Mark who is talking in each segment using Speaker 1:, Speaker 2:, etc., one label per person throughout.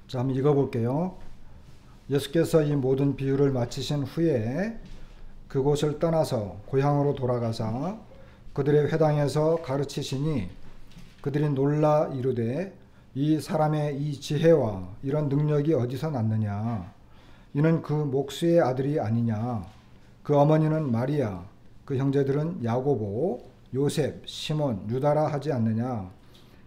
Speaker 1: 자, 한번 읽어볼게요. 예수께서 이 모든 비유를 마치신 후에 그곳을 떠나서 고향으로 돌아가사 그들의 회당에서 가르치시니 그들이 놀라 이르되 이 사람의 이 지혜와 이런 능력이 어디서 났느냐? 이는 그 목수의 아들이 아니냐? 그 어머니는 마리아, 그 형제들은 야고보, 요셉, 시몬, 유다라 하지 않느냐?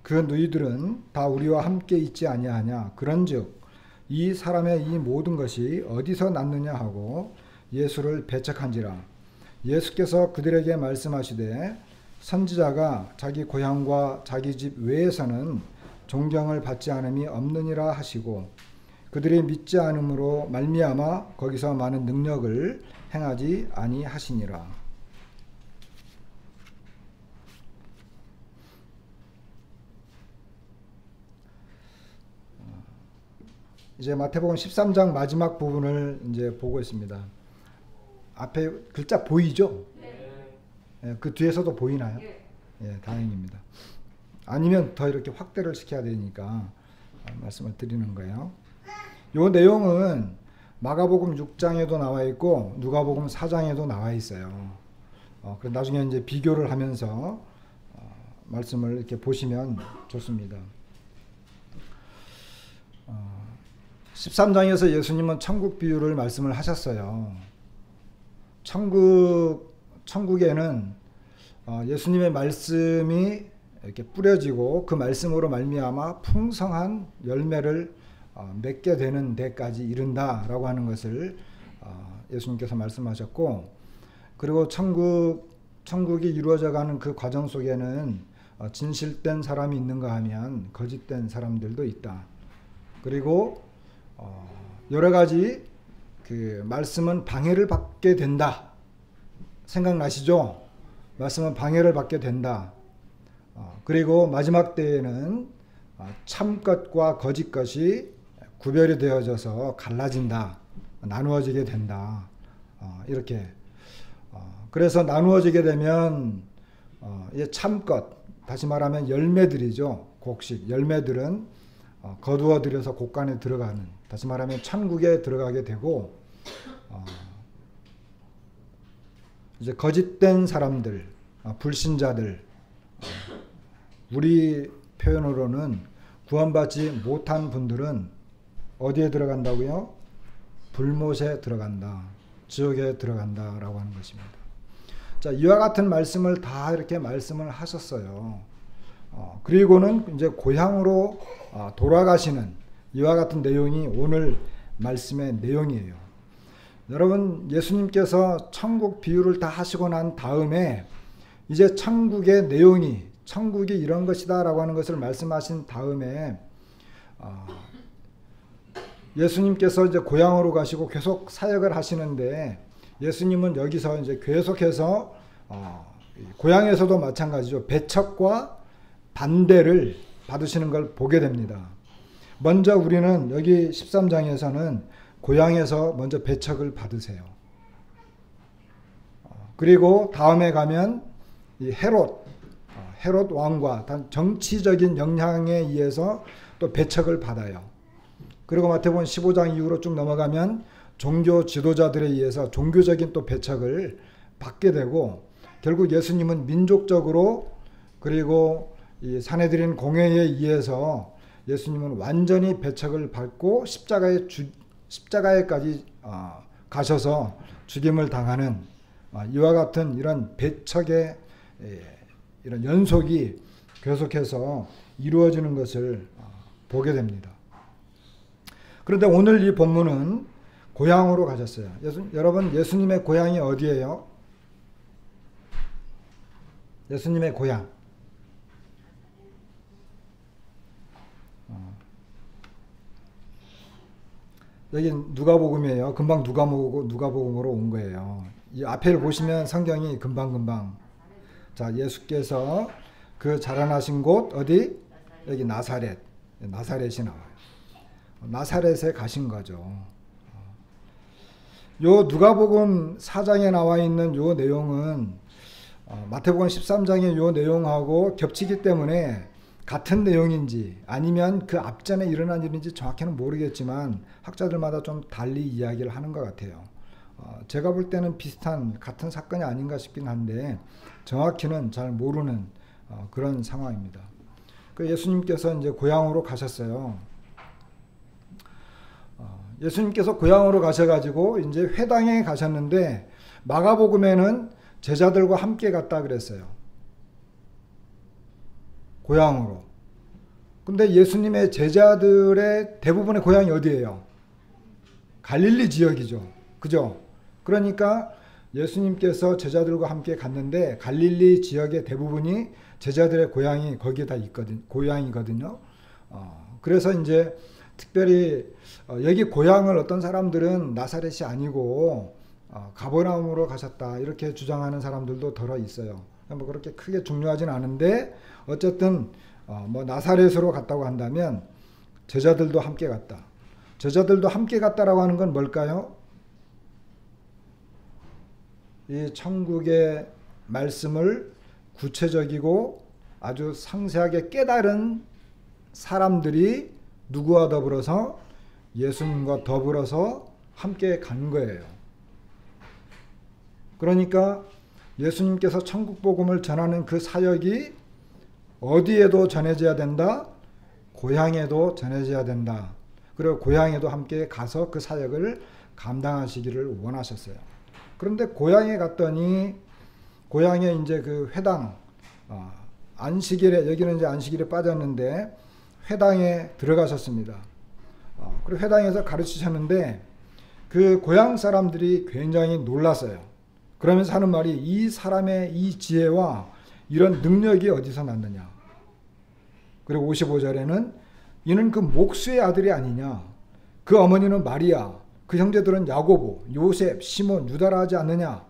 Speaker 1: 그 너희들은 다 우리와 함께 있지 아니하냐? 그런즉 이 사람의 이 모든 것이 어디서 났느냐 하고 예수를 배척한지라. 예수께서 그들에게 말씀하시되 선지자가 자기 고향과 자기 집 외에서는 존경을 받지 않음이 없느니라 하시고 그들이 믿지 않음으로 말미암아 거기서 많은 능력을 행하지 아니하시니라. 이제 마태복음 13장 마지막 부분을 이제 보고 있습니다. 앞에 글자 보이죠? 네. 그 뒤에서도 보이나요? 예, 다행입니다. 아니면 더 이렇게 확대를 시켜야 되니까 말씀을 드리는 거예요. 이 내용은 마가복음 6장에도 나와 있고 누가복음 4장에도 나와 있어요. 나중에 이제 비교를 하면서 말씀을 이렇게 보시면 좋습니다. 13장에서 예수님은 천국 비유를 말씀을 하셨어요. 천국에는 예수님의 말씀이 이렇게 뿌려지고 그 말씀으로 말미암아 풍성한 열매를 맺게 되는 데까지 이른다라고 하는 것을 예수님께서 말씀하셨고, 그리고 천국이 이루어져가는 그 과정 속에는 진실된 사람이 있는가 하면 거짓된 사람들도 있다. 그리고 여러 가지 그 말씀은 방해를 받게 된다. 생각나시죠? 말씀은 방해를 받게 된다. 그리고 마지막 때에는 참것과 거짓것이 구별이 되어져서 갈라진다. 나누어지게 된다. 이렇게. 그래서 나누어지게 되면 참것, 다시 말하면 열매들이죠. 곡식, 열매들은 거두어 들여서 곳간에 들어가는, 다시 말하면 천국에 들어가게 되고, 이제 거짓된 사람들, 불신자들, 우리 표현으로는 구원받지 못한 분들은 어디에 들어간다고요? 불못에 들어간다, 지옥에 들어간다라고 하는 것입니다. 자, 이와 같은 말씀을 다 이렇게 말씀을 하셨어요. 그리고는 이제 고향으로 돌아가시는 이와 같은 내용이 오늘 말씀의 내용이에요. 여러분, 예수님께서 천국 비유를 다 하시고 난 다음에 이제 천국의 내용이, 천국이 이런 것이다 라고 하는 것을 말씀하신 다음에 예수님께서 이제 고향으로 가시고 계속 사역을 하시는데, 예수님은 여기서 이제 계속해서 고향에서도 마찬가지죠. 배척과 반대를 받으시는 걸 보게 됩니다. 먼저 우리는 여기 13장에서는 고향에서 먼저 배척을 받으세요. 그리고 다음에 가면 이 헤롯 왕과 정치적인 영향에 의해서 또 배척을 받아요. 그리고 마태복음 15장 이후로 쭉 넘어가면 종교 지도자들에 의해서 종교적인 또 배척을 받게 되고, 결국 예수님은 민족적으로, 그리고 이 산헤드린 공회에 의해서 예수님은 완전히 배척을 받고 십자가에까지 가셔서 죽임을 당하는 이와 같은 이런 배척의 이런 연속이 계속해서 이루어지는 것을 보게 됩니다. 그런데 오늘 이 본문은 고향으로 가셨어요. 여러분, 예수님의 고향이 어디예요? 예수님의 고향. 여기 누가복음이에요. 금방 누가복음으로 온 거예요. 이 앞에를 보시면 성경이 금방. 자, 예수께서 그 자라나신 곳 어디? 여기 나사렛. 나사렛이 나와요. 나사렛에 가신 거죠. 요 누가복음 4장에 나와 있는 요 내용은 마태복음 13장의 요 내용하고 겹치기 때문에 같은 내용인지 아니면 그 앞전에 일어난 일인지 정확히는 모르겠지만 학자들마다 좀 달리 이야기를 하는 것 같아요. 제가 볼 때는 비슷한 같은 사건이 아닌가 싶긴 한데 정확히는 잘 모르는 그런 상황입니다. 그 예수님께서 이제 고향으로 가셨어요. 예수님께서 고향으로 가셔가지고 이제 회당에 가셨는데 마가복음에는 제자들과 함께 갔다 그랬어요. 고향으로. 근데 예수님의 제자들의 대부분의 고향이 어디예요? 갈릴리 지역이죠. 그죠? 그러니까 예수님께서 제자들과 함께 갔는데 갈릴리 지역의 대부분이 제자들의 고향이 거기에 다 있거든, 고향이거든요. 그래서 이제 특별히 여기 고향을 어떤 사람들은 나사렛이 아니고 가버나움으로 가셨다 이렇게 주장하는 사람들도 덜어 있어요. 뭐 그렇게 크게 중요하진 않은데 어쨌든 뭐 나사렛으로 갔다고 한다면 제자들도 함께 갔다. 제자들도 함께 갔다라고 하는 건 뭘까요? 이 천국의 말씀을 구체적이고 아주 상세하게 깨달은 사람들이 누구와 더불어서 예수님과 더불어서 함께 간 거예요. 그러니까 예수님께서 천국 복음을 전하는 그 사역이 어디에도 전해져야 된다. 고향에도 전해져야 된다. 그리고 고향에도 함께 가서 그 사역을 감당하시기를 원하셨어요. 그런데 고향에 갔더니 고향에 이제 그 회당 안식일에 여기는 이제 안식일에 빠졌는데 회당에 들어가셨습니다. 그리고 회당에서 가르치셨는데 그 고향 사람들이 굉장히 놀랐어요. 그러면서 하는 말이 이 사람의 이 지혜와 이런 능력이 어디서 났느냐. 그리고 55절에는 이는 그 목수의 아들이 아니냐. 그 어머니는 마리아, 그 형제들은 야고보, 요셉, 시몬, 유다라 하지 않느냐.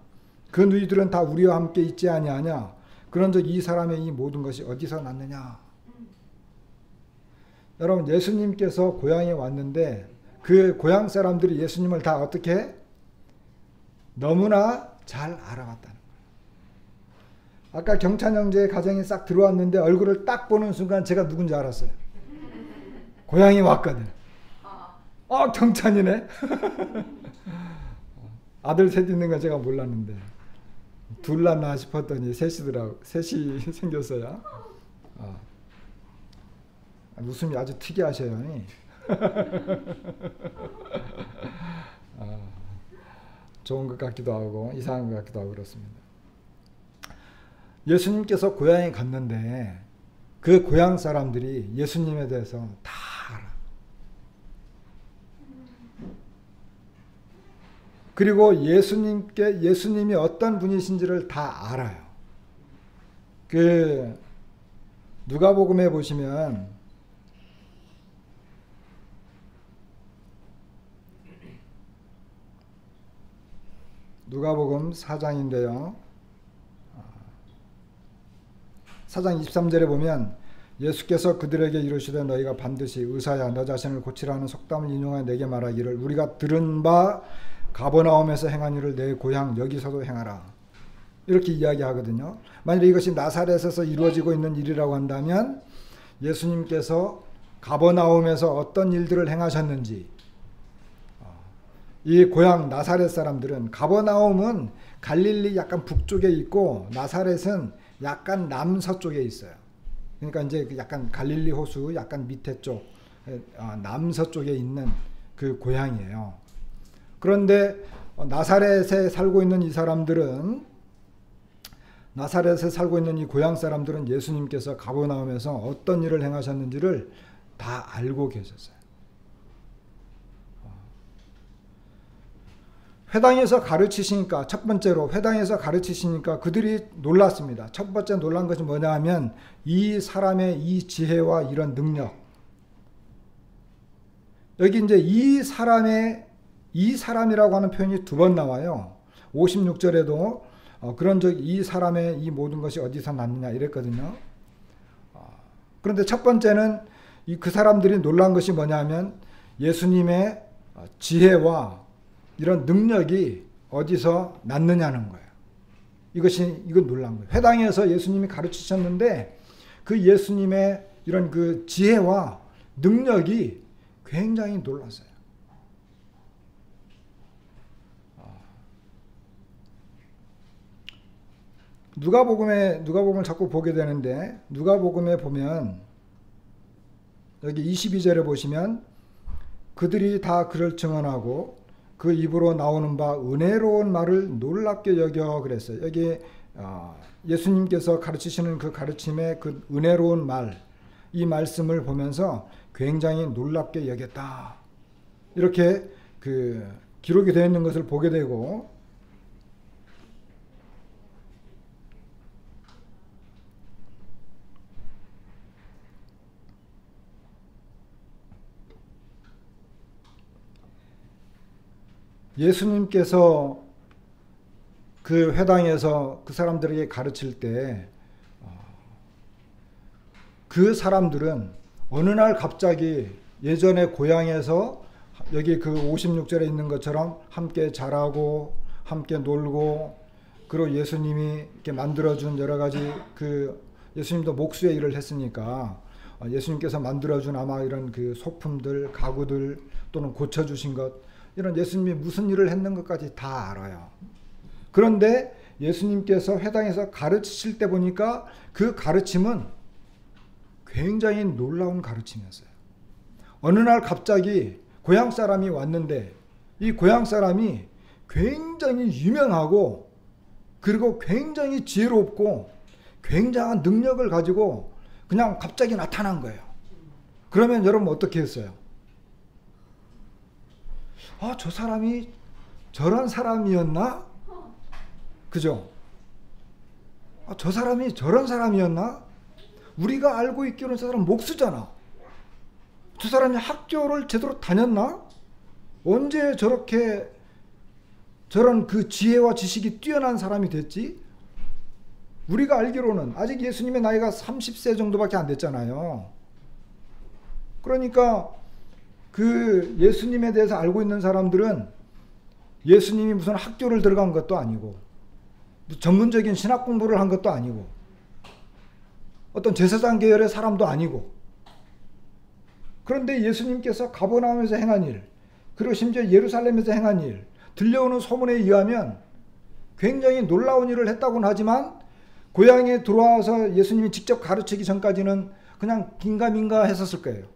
Speaker 1: 그 누이들은 다 우리와 함께 있지 아니하냐. 그런즉 이 사람의 이 모든 것이 어디서 났느냐. 여러분 예수님께서 고향에 왔는데 그 고향 사람들이 예수님을 다 어떻게 너무나 잘 알아봤다는 거예요. 아까 경찬 형제의 가정에 싹 들어왔는데 얼굴을 딱 보는 순간 제가 누군지 알았어요. 고향에 왔거든. 경찬이네. 아들 셋 있는 건 제가 몰랐는데 둘 낳나 싶었더니 셋이 생겼어요. 웃음이 아주 특이하셔요. 좋은 것 같기도 하고 이상한 것 같기도 하고 그렇습니다. 예수님께서 고향에 갔는데 그 고향 사람들이 예수님에 대해서 다 알아. 그리고 예수님이 어떤 분이신지를 다 알아요. 그 누가복음에 보시면 누가복음 4장인데요. 4장 23절에 보면 예수께서 그들에게 이르시되 너희가 반드시 의사야 너 자신을 고치라는 속담을 인용하여 내게 말하기를 우리가 들은 바 가버나움에서 행한 일을 내 고향 여기서도 행하라. 이렇게 이야기하거든요. 만약에 이것이 나사렛에서 이루어지고 있는 일이라고 한다면 예수님께서 가버나움에서 어떤 일들을 행하셨는지 이 고향 나사렛 사람들은 가버나움은 갈릴리 약간 북쪽에 있고 나사렛은 약간 남서쪽에 있어요. 그러니까 이제 약간 갈릴리 호수 약간 밑에 쪽 남서쪽에 있는 그 고향이에요. 그런데 나사렛에 살고 있는 이 사람들은 나사렛에 살고 있는 이 고향 사람들은 예수님께서 가버나움에서 어떤 일을 행하셨는지를 다 알고 계셨어요. 회당에서 가르치시니까 첫 번째로 회당에서 가르치시니까 그들이 놀랐습니다. 첫 번째 놀란 것이 뭐냐 하면 이 사람의 이 지혜와 이런 능력. 여기 이제 이 사람이라고 하는 표현이 두 번 나와요. 56절에도 그런즉 이 사람의 이 모든 것이 어디서 났느냐 이랬거든요. 그런데 첫 번째는 그 사람들이 놀란 것이 뭐냐 하면 예수님의 지혜와 이런 능력이 어디서 났느냐는 거예요. 이건 놀란 거예요. 회당에서 예수님이 가르치셨는데 그 예수님의 이런 그 지혜와 능력이 굉장히 놀랐어요. 누가복음을 자꾸 보게 되는데, 누가복음에 보면 여기 22절에 보시면 그들이 다 그를 증언하고 그 입으로 나오는 바 은혜로운 말을 놀랍게 여겨 그랬어요. 여기 예수님께서 가르치시는 그 가르침의 그 은혜로운 말, 이 말씀을 보면서 굉장히 놀랍게 여겼다. 이렇게 그 기록이 되어 있는 것을 보게 되고, 예수님께서 그 회당에서 그 사람들에게 가르칠 때 그 사람들은 어느 날 갑자기 예전에 고향에서 여기 그 56절에 있는 것처럼 함께 자라고 함께 놀고, 그리고 예수님이 이렇게 만들어준 여러 가지 그 예수님도 목수의 일을 했으니까 예수님께서 만들어준 아마 이런 그 소품들, 가구들 또는 고쳐주신 것, 이런 예수님이 무슨 일을 했는 것까지 다 알아요. 그런데 예수님께서 회당에서 가르치실 때 보니까 그 가르침은 굉장히 놀라운 가르침이었어요. 어느 날 갑자기 고향 사람이 왔는데 이 고향 사람이 굉장히 유명하고 그리고 굉장히 지혜롭고 굉장한 능력을 가지고 그냥 갑자기 나타난 거예요. 그러면 여러분 어떻게 했어요? 저 사람이 저런 사람이었나? 그죠? 저 사람이 저런 사람이었나? 우리가 알고 있기로는 저 사람 목수잖아. 저 사람이 학교를 제대로 다녔나? 언제 저렇게 저런 그 지혜와 지식이 뛰어난 사람이 됐지? 우리가 알기로는 아직 예수님의 나이가 30세 정도밖에 안 됐잖아요. 그러니까 그 예수님에 대해서 알고 있는 사람들은 예수님이 무슨 학교를 들어간 것도 아니고 전문적인 신학 공부를 한 것도 아니고 어떤 제사장 계열의 사람도 아니고, 그런데 예수님께서 가버나움에서 행한 일, 그리고 심지어 예루살렘에서 행한 일, 들려오는 소문에 의하면 굉장히 놀라운 일을 했다고는 하지만 고향에 들어와서 예수님이 직접 가르치기 전까지는 그냥 긴가민가 했었을 거예요.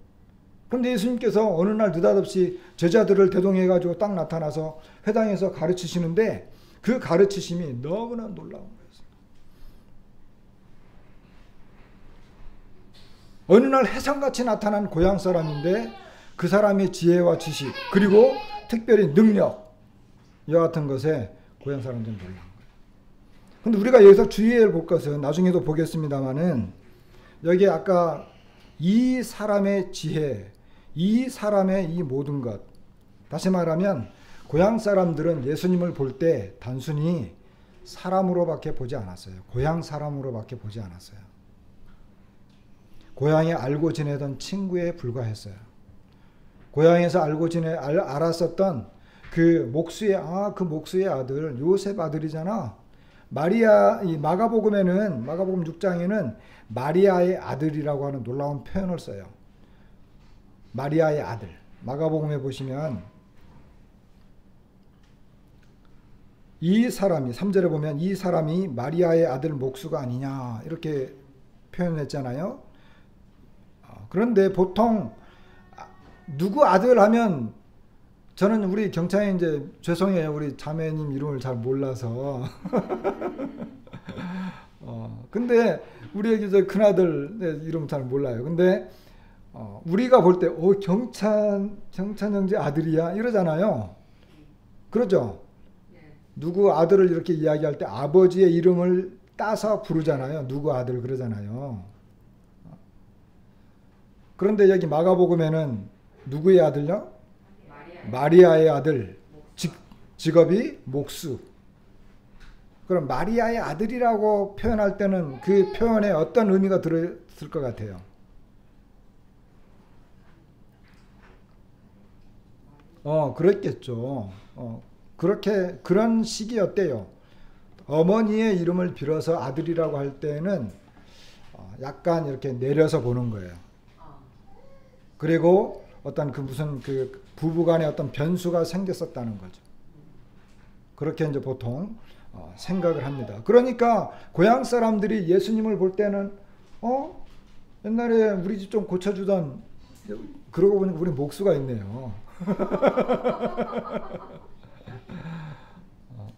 Speaker 1: 그런데 예수님께서 어느 날 느닷없이 제자들을 대동해가지고 딱 나타나서 회당에서 가르치시는데 그 가르치심이 너무나 놀라운 거예요. 어느 날 해성같이 나타난 고향 사람인데 그 사람의 지혜와 지식 그리고 특별히 능력, 이와 같은 것에 고향 사람들은 놀란 거예요. 근데 우리가 여기서 주의해야 볼 것은 나중에도 보겠습니다만은 여기 아까 이 사람의 지혜, 이 사람의 이 모든 것, 다시 말하면 고향 사람들은 예수님을 볼 때 단순히 사람으로밖에 보지 않았어요. 고향 사람으로밖에 보지 않았어요. 고향에 알고 지내던 친구에 불과했어요. 고향에서 알았었던 그 목수의 아들, 요셉 아들이잖아. 마리아, 이 마가복음 6장에는 마리아의 아들이라고 하는 놀라운 표현을 써요. 마리아의 아들. 마가복음에 보시면 이 사람이 3절에 보면 이 사람이 마리아의 아들 목수가 아니냐 이렇게 표현했잖아요. 그런데 보통 누구 아들 하면 저는 우리 경창에 이제 죄송해요. 우리 자매님 이름을 잘 몰라서. 근데 우리 여기 저 큰아들 이름 잘 몰라요. 근데 우리가 볼 때 경찬 형제 아들이야 이러잖아요. 그러죠? 누구 아들을 이렇게 이야기할 때 아버지의 이름을 따서 부르잖아요. 누구 아들 그러잖아요. 그런데 여기 마가복음에는 누구의 아들요? 마리아의 아들, 직업이 목수. 그럼 마리아의 아들이라고 표현할 때는 그 표현에 어떤 의미가 들었을 것 같아요? 그랬겠죠. 그런 식이었대요. 어머니의 이름을 빌어서 아들이라고 할 때는 약간 이렇게 내려서 보는 거예요. 그리고 어떤 그 무슨 그 부부간에 어떤 변수가 생겼었다는 거죠. 그렇게 이제 보통 생각을 합니다. 그러니까 고향 사람들이 예수님을 볼 때는 옛날에 우리 집 좀 고쳐주던, 그러고 보니까 우리 목수가 있네요.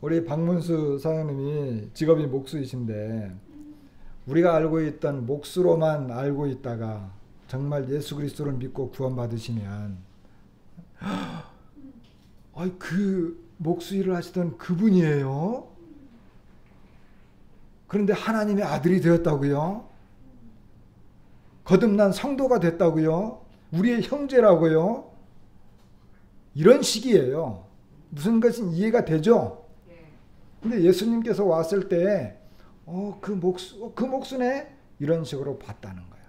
Speaker 1: 우리 박문수 사장님이 직업이 목수이신데 우리가 알고 있던 목수로만 알고 있다가 정말 예수 그리스도를 믿고 구원받으시면 그 목수 일을 하시던 그분이에요. 그런데 하나님의 아들이 되었다고요. 거듭난 성도가 됐다고요. 우리의 형제라고요. 이런 식이에요. 무슨 것은 이해가 되죠. 근데 예수님께서 왔을 때 그 목수네 이런 식으로 봤다는 거예요.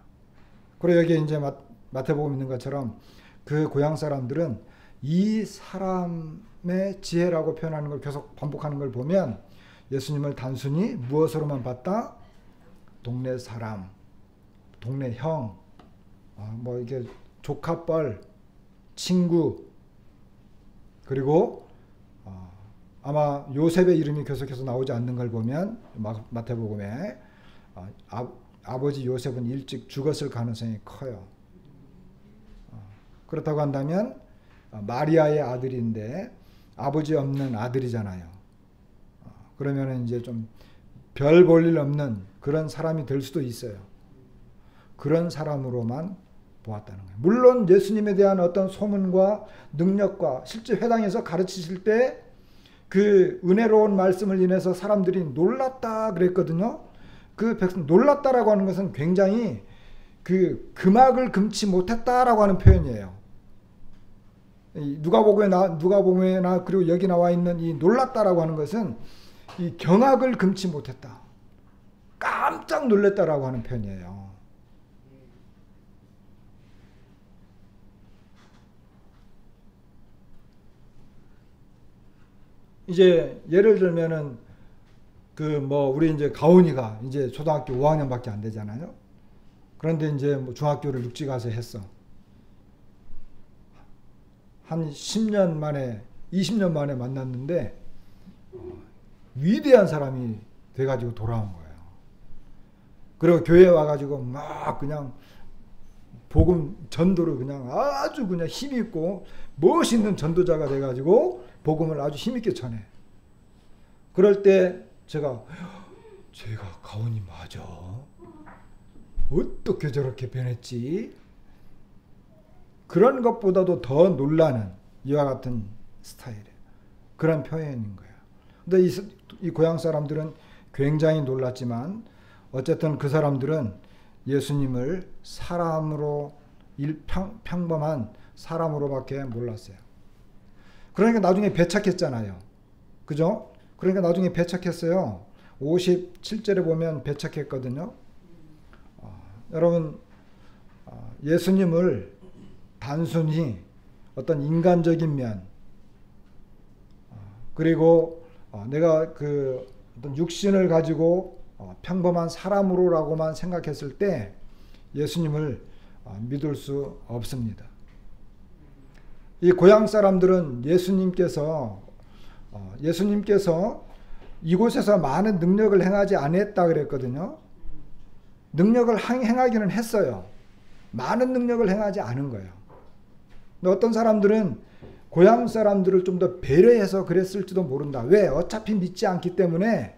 Speaker 1: 그리고 여기 이제 마태복음 있는 것처럼 그 고향 사람들은 이 사람의 지혜라고 표현하는 걸 계속 반복하는 걸 보면 예수님을 단순히 무엇으로만 봤다? 동네 사람, 동네 형, 뭐 이게 조카뻘, 친구, 그리고 아마 요셉의 이름이 계속해서 나오지 않는 걸 보면 마태복음에 아버지 요셉은 일찍 죽었을 가능성이 커요. 그렇다고 한다면 마리아의 아들인데 아버지 없는 아들이잖아요. 그러면 이제 좀 별 볼 일 없는 그런 사람이 될 수도 있어요. 그런 사람으로만 보았다는 거예요. 물론 예수님에 대한 어떤 소문과 능력과 실제 회당에서 가르치실 때 그 은혜로운 말씀을 인해서 사람들이 놀랐다 그랬거든요. 그 백성 놀랐다라고 하는 것은 굉장히 그 금악을 금치 못했다라고 하는 표현이에요. 누가복음에 그리고 여기 나와 있는 이 놀랐다라고 하는 것은 이 경악을 금치 못했다, 깜짝 놀랐다라고 하는 표현이에요. 이제 예를 들면은 우리 이제 가온이가 이제 초등학교 5학년밖에 안 되잖아요. 그런데 이제 뭐 중학교를 육지 가서 했어. 한 10년 만에 20년 만에 만났는데 위대한 사람이 돼가지고 돌아온 거예요. 그리고 교회에 와가지고 막 그냥 복음 전도를 그냥 아주 그냥 힘있고 멋있는 전도자가 돼가지고 복음을 아주 힘있게 전해. 그럴 때 제가 가온이 맞아? 어떻게 저렇게 변했지? 그런 것보다도 더 놀라는 이와 같은 스타일이에요. 그런 표현인 거예요. 근데 이 고향 사람들은 굉장히 놀랐지만 어쨌든 그 사람들은 예수님을 사람으로 평범한 사람으로밖에 몰랐어요. 그러니까 나중에 배척했잖아요. 그죠? 그러니까 나중에 배척했어요. 57절에 보면 배척했거든요. 여러분, 예수님을 단순히 어떤 인간적인 면, 그리고 내가 그 어떤 육신을 가지고 평범한 사람으로라고만 생각했을 때 예수님을 믿을 수 없습니다. 이 고향 사람들은 예수님께서 이곳에서 많은 능력을 행하지 않았다 그랬거든요. 능력을 행하기는 했어요. 많은 능력을 행하지 않은 거예요. 근데 어떤 사람들은 고향 사람들을 좀 더 배려해서 그랬을지도 모른다. 왜? 어차피 믿지 않기 때문에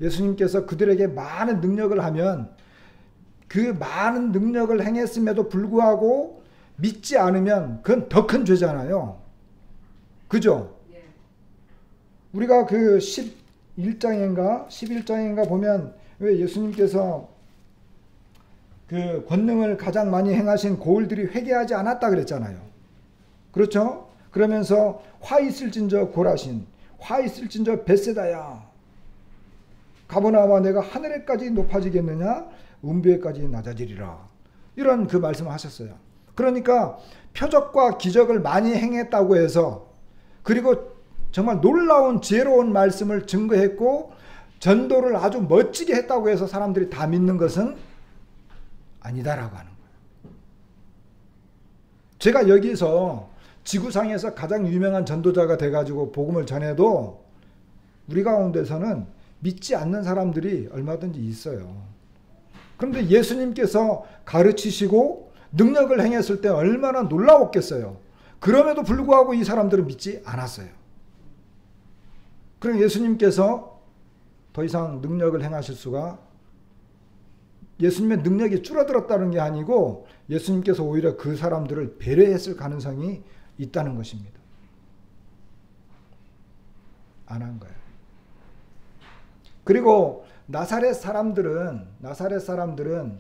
Speaker 1: 예수님께서 그들에게 많은 능력을 하면 그 많은 능력을 행했음에도 불구하고 믿지 않으면 그건 더 큰 죄잖아요. 그죠? 우리가 그 11장인가 보면 왜 예수님께서 그 권능을 가장 많이 행하신 고을들이 회개하지 않았다 그랬잖아요. 그렇죠? 그러면서 화 있을진저 고라신, 화 있을진저 벳세다야, 가버나움아 내가 하늘에까지 높아지겠느냐, 음부에까지 낮아지리라. 이런 그 말씀을 하셨어요. 그러니까 표적과 기적을 많이 행했다고 해서, 그리고 정말 놀라운 지혜로운 말씀을 증거했고 전도를 아주 멋지게 했다고 해서 사람들이 다 믿는 것은 아니다라고 하는 거예요. 제가 여기서 지구상에서 가장 유명한 전도자가 돼가지고 복음을 전해도 우리 가운데서는 믿지 않는 사람들이 얼마든지 있어요. 그런데 예수님께서 가르치시고 능력을 행했을 때 얼마나 놀라웠겠어요. 그럼에도 불구하고 이 사람들은 믿지 않았어요. 그럼 예수님께서 더 이상 능력을 행하실 수가, 예수님의 능력이 줄어들었다는 게 아니고 예수님께서 오히려 그 사람들을 배려했을 가능성이 있다는 것입니다. 안 한 거예요. 그리고 나사렛 사람들은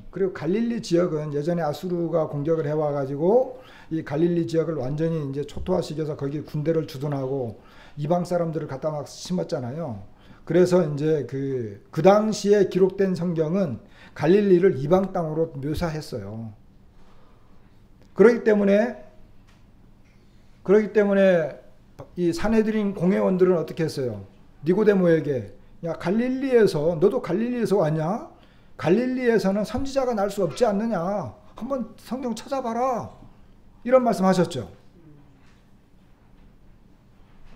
Speaker 1: 그리고 갈릴리 지역은 예전에 아수르가 공격을 해와가지고 이 갈릴리 지역을 완전히 이제 초토화시켜서 거기 군대를 주둔하고 이방 사람들을 갖다 막 심었잖아요. 그래서 이제 그 당시에 기록된 성경은 갈릴리를 이방 땅으로 묘사했어요. 그렇기 때문에 이 산헤드린 공회원들은 어떻게 했어요? 니고데모에게, 야, 갈릴리에서, 너도 갈릴리에서 왔냐? 갈릴리에서는 선지자가 날 수 없지 않느냐? 한번 성경 찾아봐라. 이런 말씀 하셨죠.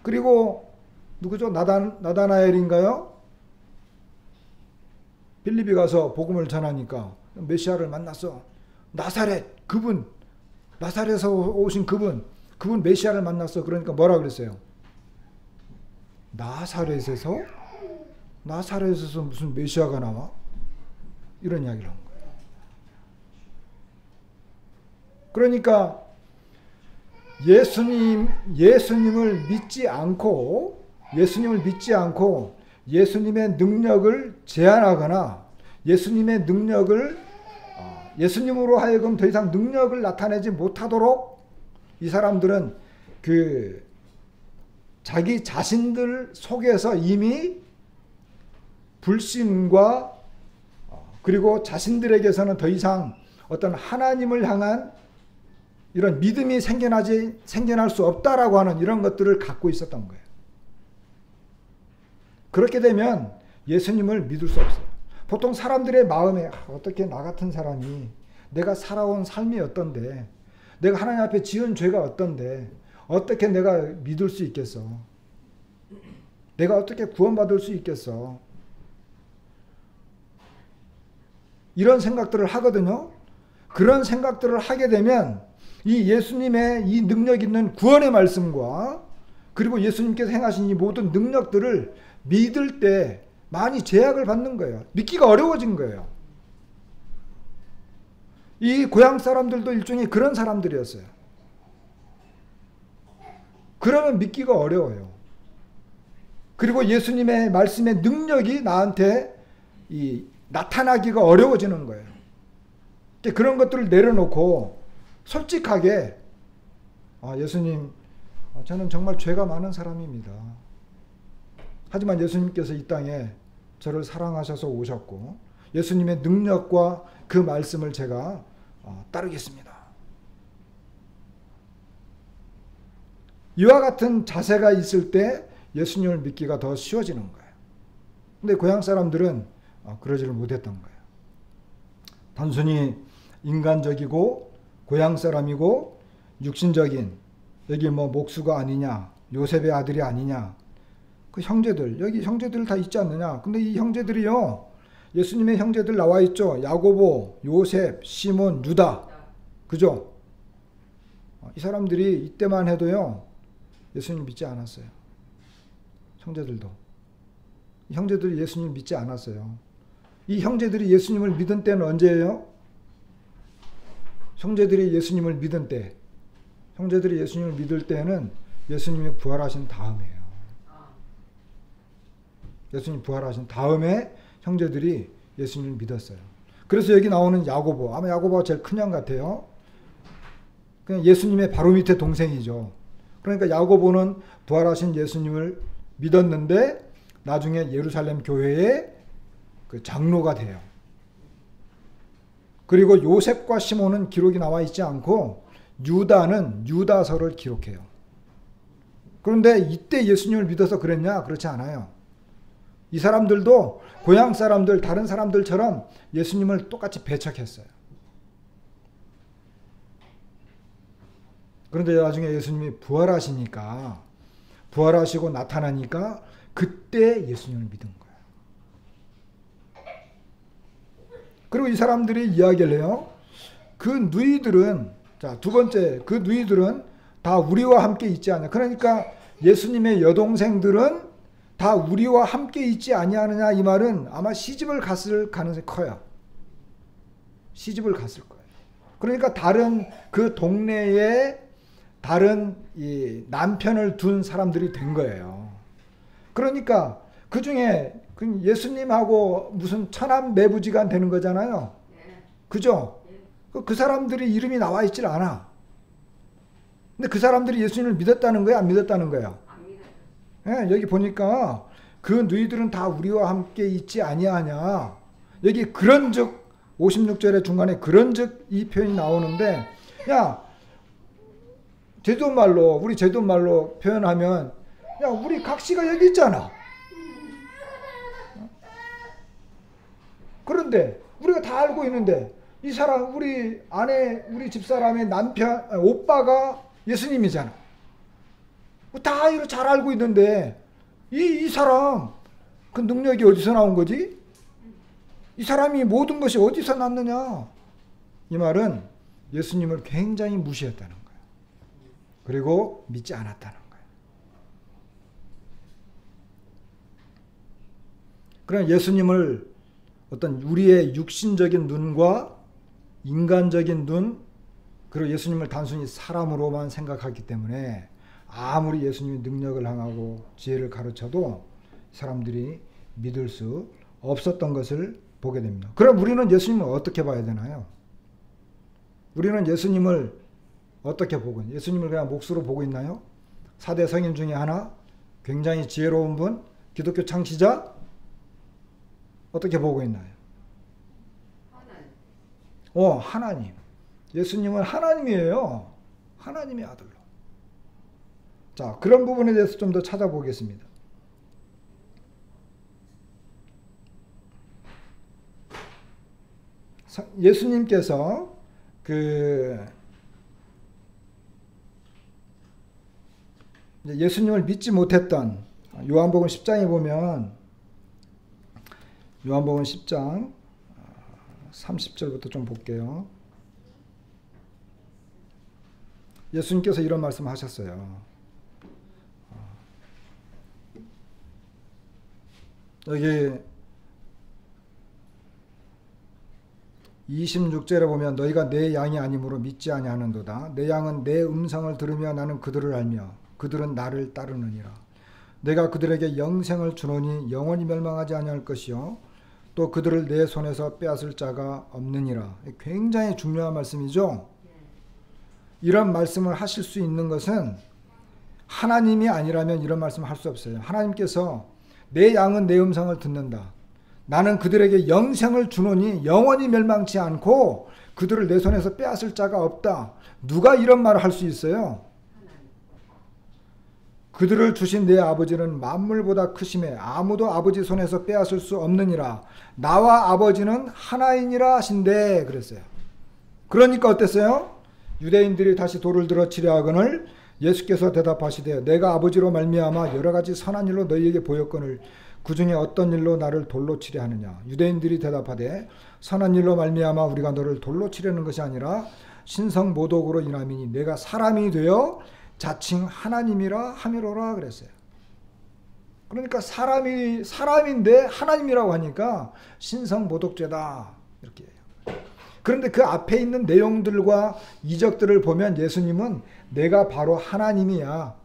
Speaker 1: 그리고 누구죠? 나다나엘인가요? 빌립이 가서 복음을 전하니까 메시아를 만났어. 나사렛, 그분, 나사렛에서 오신 그분 메시아를 만났어. 그러니까 뭐라 그랬어요? 나사렛에서 무슨 메시아가 나와? 이런 이야기를 한 거예요. 그러니까 예수님을 믿지 않고 예수님의 능력을 제한하거나 예수님으로 하여금 더 이상 능력을 나타내지 못하도록 이 사람들은 자기 자신들 속에서 이미 불신과 그리고 자신들에게서는 더 이상 어떤 하나님을 향한 이런 믿음이 생겨날 수 없다라고 하는 이런 것들을 갖고 있었던 거예요. 그렇게 되면 예수님을 믿을 수 없어요. 보통 사람들의 마음에 어떻게 나 같은 사람이 내가 살아온 삶이 어떤데, 내가 하나님 앞에 지은 죄가 어떤데 어떻게 내가 믿을 수 있겠어? 내가 어떻게 구원받을 수 있겠어? 이런 생각들을 하거든요. 그런 생각들을 하게 되면 이 예수님의 이 능력 있는 구원의 말씀과 그리고 예수님께서 행하신 이 모든 능력들을 믿을 때 많이 제약을 받는 거예요. 믿기가 어려워진 거예요. 이 고향 사람들도 일종의 그런 사람들이었어요. 그러면 믿기가 어려워요. 그리고 예수님의 말씀의 능력이 나한테 나타나기가 어려워지는 거예요. 그런 것들을 내려놓고 솔직하게, 예수님, 저는 정말 죄가 많은 사람입니다. 하지만 예수님께서 이 땅에 저를 사랑하셔서 오셨고 예수님의 능력과 그 말씀을 제가 따르겠습니다. 이와 같은 자세가 있을 때 예수님을 믿기가 더 쉬워지는 거예요. 근데 고향 사람들은 그러지를 못했던 거예요. 단순히 인간적이고 고향 사람이고 육신적인, 여기 뭐 목수가 아니냐, 요셉의 아들이 아니냐, 그 형제들, 여기 형제들 다 있지 않느냐. 근데 이 형제들이요, 예수님의 형제들 나와 있죠. 야고보, 요셉, 시몬, 유다. 그죠? 이 사람들이 이때만 해도요, 예수님 믿지 않았어요. 형제들도. 이 형제들이 예수님 믿지 않았어요. 이 형제들이 예수님을 믿은 때는 언제예요? 형제들이 예수님을 믿은 때. 형제들이 예수님을 믿을 때는 예수님이 부활하신 다음이에요. 예수님 부활하신 다음에 형제들이 예수님을 믿었어요. 그래서 여기 나오는 야고보, 아마 야고보가 제일 큰 형 같아요. 그냥 예수님의 바로 밑에 동생이죠. 그러니까 야고보는 부활하신 예수님을 믿었는데 나중에 예루살렘 교회의 그 장로가 돼요. 그리고 요셉과 시몬은 기록이 나와 있지 않고 유다는 유다서를 기록해요. 그런데 이때 예수님을 믿어서 그랬냐? 그렇지 않아요. 이 사람들도 고향 사람들, 다른 사람들처럼 예수님을 똑같이 배척했어요. 그런데 나중에 예수님이 부활하시고 나타나니까 그때 예수님을 믿은 거예요. 그리고 이 사람들이 이야기를 해요. 그 누이들은, 자, 두 번째, 그 누이들은 다 우리와 함께 있지 않냐. 그러니까 예수님의 여동생들은 다 우리와 함께 있지 아니하느냐, 이 말은 아마 시집을 갔을 가능성이 커요. 시집을 갔을 거예요. 그러니까 다른 그 동네에 다른 이 남편을 둔 사람들이 된 거예요. 그러니까 그 중에 예수님하고 무슨 천암매부지간 되는 거잖아요. 그죠? 그 사람들이 이름이 나와 있질 않아. 근데 그 사람들이 예수님을 믿었다는 거야, 안 믿었다는 거야? 안 믿어요. 예, 여기 보니까 그 너희들은 다 우리와 함께 있지 아니하냐. 여기 그런즉 56절의 중간에 그런즉 이 표현이 나오는데, 야, 제주도말로, 우리 제주도말로 표현하면, 야, 우리 각시가 여기 있잖아. 그런데 우리가 다 알고 있는데 이 사람, 우리 아내, 우리 집사람의 남편, 오빠가 예수님이잖아. 다 이거 잘 알고 있는데 이 사람 그 능력이 어디서 나온 거지? 이 사람이 모든 것이 어디서 났느냐? 이 말은 예수님을 굉장히 무시했다는 거예요. 그리고 믿지 않았다는 거예요. 그럼 예수님을 어떤 우리의 육신적인 눈과 인간적인 눈, 그리고 예수님을 단순히 사람으로만 생각하기 때문에 아무리 예수님이 능력을 행하고 지혜를 가르쳐도 사람들이 믿을 수 없었던 것을 보게 됩니다. 그럼 우리는 예수님을 어떻게 봐야 되나요? 우리는 예수님을 어떻게 보고 있나요? 예수님을 그냥 몫으로 보고 있나요? 4대 성인 중에 하나, 굉장히 지혜로운 분, 기독교 창시자, 어떻게 보고 있나요? 하나님. 예수님은 하나님이에요. 하나님의 아들로. 자, 그런 부분에 대해서 좀 더 찾아보겠습니다. 예수님께서 예수님을 믿지 못했던 요한복음 10장에 보면, 요한복음 10장 30절부터 좀 볼게요. 예수님께서 이런 말씀 하셨어요. 여기 26절에 보면 너희가 내 양이 아니므로 믿지 아니하는도다. 내 양은 내 음성을 들으며 나는 그들을 알며 그들은 나를 따르느니라. 내가 그들에게 영생을 주노니 영원히 멸망하지 아니할 것이요 또 그들을 내 손에서 빼앗을 자가 없느니라. 굉장히 중요한 말씀이죠. 이런 말씀을 하실 수 있는 것은 하나님이 아니라면 이런 말씀을 할 수 없어요. 하나님께서 내 양은 내 음성을 듣는다. 나는 그들에게 영생을 주노니 영원히 멸망치 않고 그들을 내 손에서 빼앗을 자가 없다. 누가 이런 말을 할 수 있어요? 그들을 주신 내 아버지는 만물보다 크심에 아무도 아버지 손에서 빼앗을 수 없느니라. 나와 아버지는 하나이니라 하신대 그랬어요. 그러니까 어땠어요? 유대인들이 다시 돌을 들어 치려 하거늘 예수께서 대답하시되 내가 아버지로 말미암아 여러 가지 선한 일로 너희에게 보였거늘 그 중에 어떤 일로 나를 돌로 치려 하느냐. 유대인들이 대답하되 선한 일로 말미암아 우리가 너를 돌로 치려는 것이 아니라 신성모독으로 인함이니 내가 사람이 되어 자칭 하나님이라 함이로라 그랬어요. 그러니까 사람인데 하나님이라고 하니까 신성모독죄다 이렇게 해요. 그런데 그 앞에 있는 내용들과 이적들을 보면 예수님은 내가 바로 하나님이야.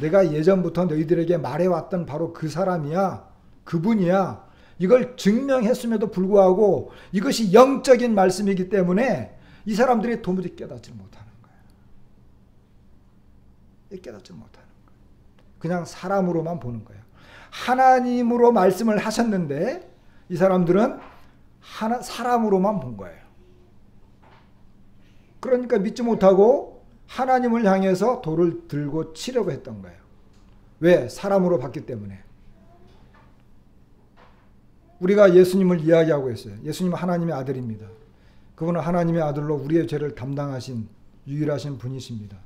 Speaker 1: 내가 예전부터 너희들에게 말해왔던 바로 그 사람이야. 그분이야. 이걸 증명했음에도 불구하고 이것이 영적인 말씀이기 때문에 이 사람들이 도무지 깨닫지 못하는 거예요. 깨닫지 못하는 거예요. 그냥 사람으로만 보는 거예요. 하나님으로 말씀을 하셨는데 이 사람들은 사람으로만 본 거예요. 그러니까 믿지 못하고 하나님을 향해서 돌을 들고 치려고 했던 거예요. 왜? 사람으로 봤기 때문에. 우리가 예수님을 이야기하고 있어요. 예수님은 하나님의 아들입니다. 그분은 하나님의 아들로 우리의 죄를 담당하신 유일하신 분이십니다.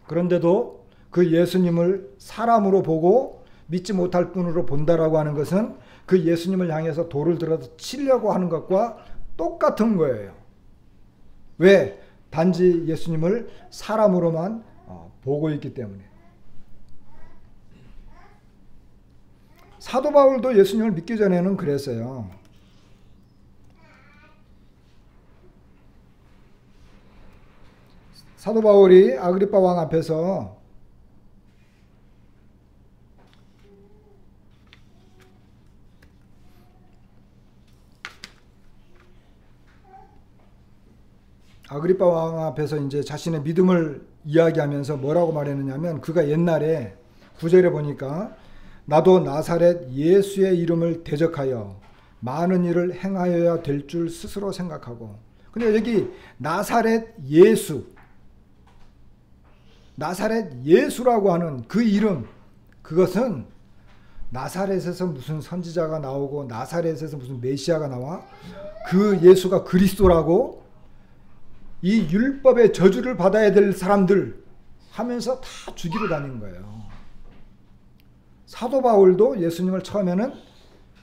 Speaker 1: 그런데도 그 예수님을 사람으로 보고 믿지 못할 분으로 본다라고 하는 것은 그 예수님을 향해서 돌을 들어서 치려고 하는 것과 똑같은 거예요. 왜? 단지 예수님을 사람으로만 보고 있기 때문에. 사도 바울도 예수님을 믿기 전에는 그랬어요. 사도 바울이 아그리파 왕 앞에서 아그리파 왕 앞에서 이제 자신의 믿음을 이야기하면서 뭐라고 말했느냐면, 그가 옛날에 9절에 보니까 나도 나사렛 예수의 이름을 대적하여 많은 일을 행하여야 될 줄 스스로 생각하고. 근데 여기 나사렛 예수, 나사렛 예수라고 하는 그 이름, 그것은 나사렛에서 무슨 선지자가 나오고 나사렛에서 무슨 메시아가 나와? 그 예수가 그리스도라고 이 율법의 저주를 받아야 될 사람들 하면서 다 죽이러 다닌 거예요. 사도 바울도 예수님을 처음에는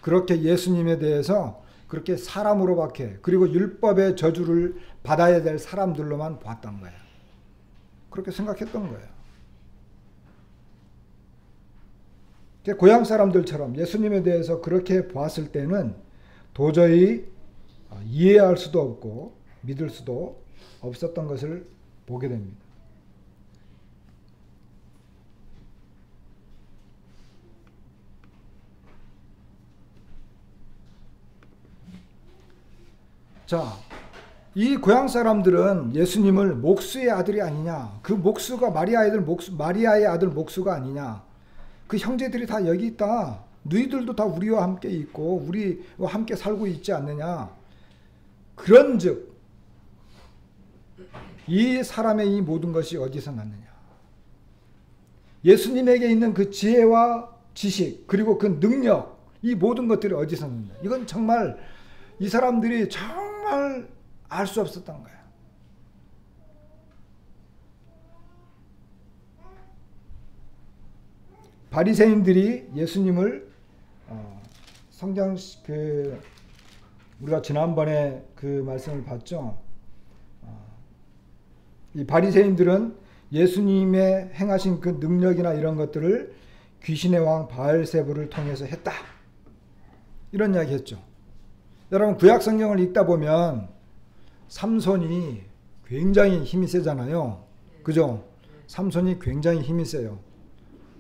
Speaker 1: 그렇게 예수님에 대해서 그렇게 사람으로밖에, 그리고 율법의 저주를 받아야 될 사람들로만 봤던 거예요. 그렇게 생각했던 거예요. 고향 사람들처럼 예수님에 대해서 그렇게 보았을 때는 도저히 이해할 수도 없고 믿을 수도 없었던 것을 보게 됩니다. 자, 이 고향 사람들은 예수님을 목수의 아들이 아니냐, 그 목수가 마리아의 아들 목수가 아니냐, 그 형제들이 다 여기 있다, 너희들도 다 우리와 함께 있고 우리와 함께 살고 있지 않느냐, 그런즉 이 사람의 이 모든 것이 어디서 났느냐, 예수님에게 있는 그 지혜와 지식 그리고 그 능력, 이 모든 것들이 어디서 났느냐. 이건 정말 이 사람들이 정말 알 수 없었던 거예요. 바리새인들이 예수님을 성경 우리가 지난번에 그 말씀을 봤죠. 이 바리새인들은 예수님의 행하신 그 능력이나 이런 것들을 귀신의 왕 바알세불을 통해서 했다, 이런 이야기 했죠. 여러분, 구약 성경을 읽다 보면 삼손이 굉장히 힘이 세잖아요. 그죠? 삼손이 굉장히 힘이 세요.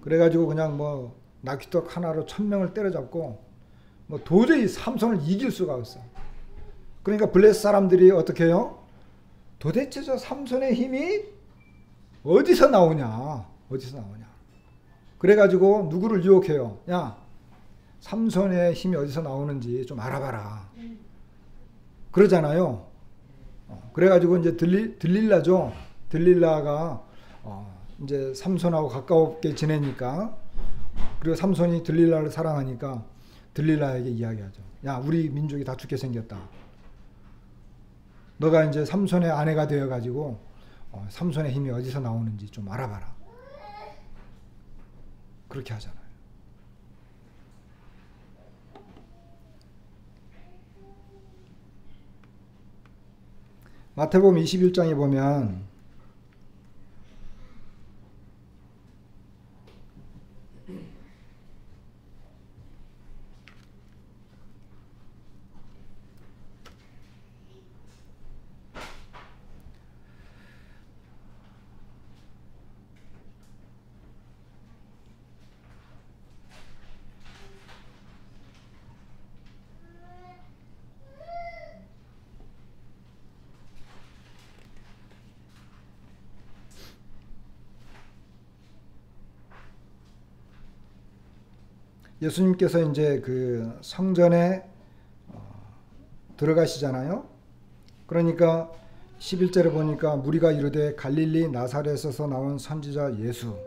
Speaker 1: 그래가지고 그냥 뭐 나귀떡 하나로 1000명을 때려잡고 뭐 도저히 삼손을 이길 수가 없어. 그러니까 블레셋 사람들이 어떻게 해요? 도대체 저 삼손의 힘이 어디서 나오냐? 어디서 나오냐? 그래가지고 누구를 유혹해요? 야, 삼손의 힘이 어디서 나오는지 좀 알아봐라. 그러잖아요. 그래가지고 이제 들릴라죠. 들릴라가 이제 삼손하고 가까웠게 지내니까, 그리고 삼손이 들릴라를 사랑하니까 들릴라에게 이야기하죠. 야, 우리 민족이 다 죽게 생겼다. 너가 이제 삼손의 아내가 되어가지고 삼손의 힘이 어디서 나오는지 좀 알아봐라. 그렇게 하잖아요. 마태복음 21장에 보면 예수님께서 이제 그 성전에 들어가시잖아요. 그러니까 11절에 보니까 무리가 이르되 갈릴리 나사렛에서 나온 선지자 예수.